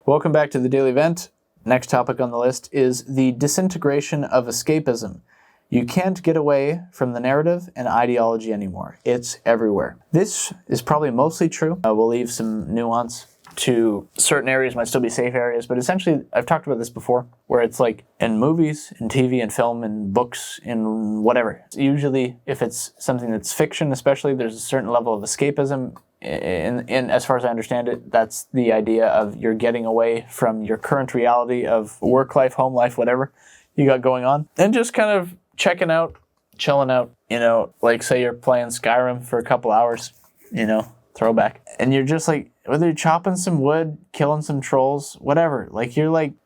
Welcome back to the Daily Vent. Next topic on the list is the disintegration of escapism. You can't get away from the narrative and ideology anymore. It's everywhere. This is probably mostly true. We'll leave some nuance to certain areas, might still be safe areas, but essentially, I've talked about this before, where it's like in movies, in TV, in film, in books, in whatever. Usually, if it's something that's fiction especially, there's a certain level of escapism. In as far as I understand it, that's the idea of you're getting away from your current reality of work life, home life, whatever you got going on, and just kind of checking out, chilling out, like say you're playing Skyrim for a couple hours, throwback, and you're just like, whether you're chopping some wood, killing some trolls, whatever,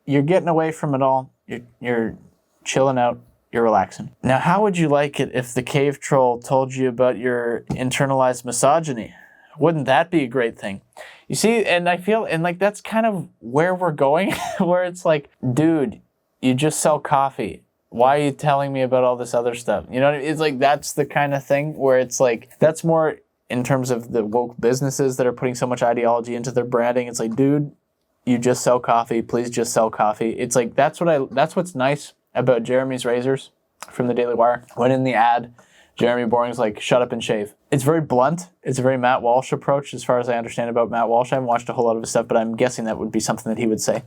you're getting away from it all, you're chilling out, you're relaxing. Now, how would you like it if the cave troll told you about your internalized misogyny? Wouldn't that be a great thing? You see, and I feel, and like that's kind of where we're going, where it's like, dude, you just sell coffee. Why are you telling me about all this other stuff? You know what I mean? It's like, that's the kind of thing where it's like, that's more in terms of the woke businesses that are putting so much ideology into their branding. It's like, dude, you just sell coffee. Please just sell coffee. It's like, that's what's nice about Jeremy's Razors from the Daily Wire. When in the ad, Jeremy Boring's like, shut up and shave. It's very blunt. It's a very Matt Walsh approach as far as I understand about Matt Walsh. I haven't watched a whole lot of his stuff, but I'm guessing that would be something that he would say.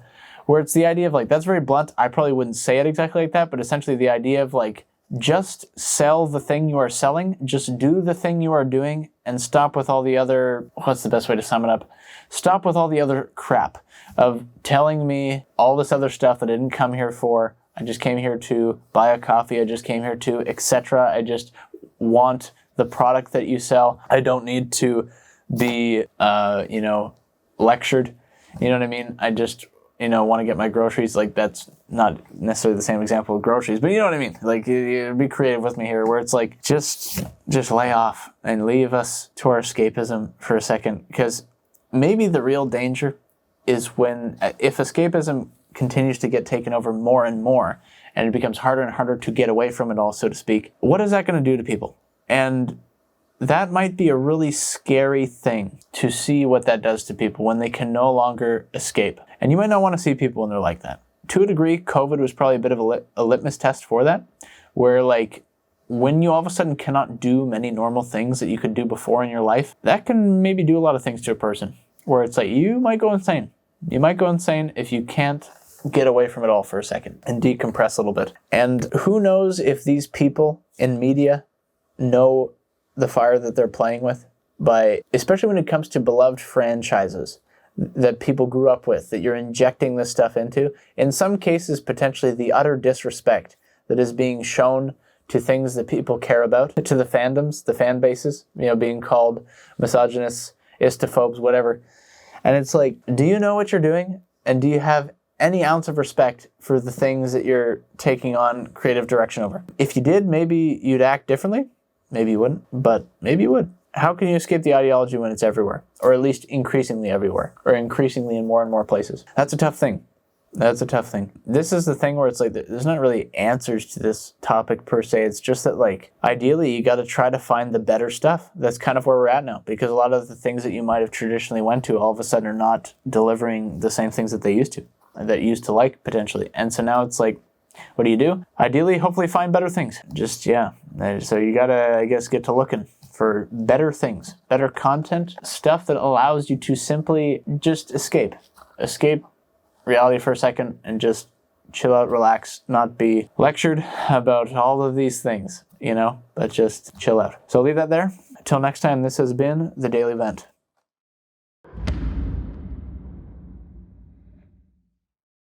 Where it's the idea of like, that's very blunt. I probably wouldn't say it exactly like that, but essentially the idea of like, just sell the thing you are selling, just do the thing you are doing, and stop with all the other, what's the best way to sum it up? Stop with all the other crap of telling me all this other stuff that I didn't come here for. I just came here to buy a coffee. I just came here to, etc. I just want the product that you sell. I don't need to be, lectured. You know what I mean? I just, want to get my groceries. Like, that's not necessarily the same example of groceries, but you know what I mean? Like, you be creative with me here, where it's like, just lay off and leave us to our escapism for a second. Because maybe the real danger is if escapism continues to get taken over more and more, and it becomes harder and harder to get away from it all, so to speak, what is that going to do to people? And that might be a really scary thing to see what that does to people when they can no longer escape. And you might not want to see people when they're like that. To a degree, COVID was probably a bit of a litmus test for that, where like when you all of a sudden cannot do many normal things that you could do before in your life, that can maybe do a lot of things to a person, where it's like you might go insane. You might go insane if you can't get away from it all for a second and decompress a little bit. And who knows if these people in media know the fire that they're playing with, especially when it comes to beloved franchises that people grew up with, that you're injecting this stuff into. In some cases, potentially the utter disrespect that is being shown to things that people care about, to the fandoms, the fan bases, being called misogynists, istophobes, whatever. And it's like, do you know what you're doing? And do you have any ounce of respect for the things that you're taking on creative direction over? If you did, maybe you'd act differently. Maybe you wouldn't, but maybe you would. How can you escape the ideology when it's everywhere? Or at least increasingly everywhere, or increasingly in more and more places? That's a tough thing. That's a tough thing. This is the thing where it's like, there's not really answers to this topic per se. It's just that like, ideally you got to try to find the better stuff. That's kind of where we're at now, because a lot of the things that you might have traditionally went to all of a sudden are not delivering the same things that they used to, that you used to like potentially. And so now it's like, what do? Ideally, hopefully find better things. So you gotta, I guess, get to looking for better things, better content, stuff that allows you to simply just escape reality for a second and just chill out, relax, not be lectured about all of these things, but just chill out. So I'll leave that there. Until next time, this has been The Daily Vent.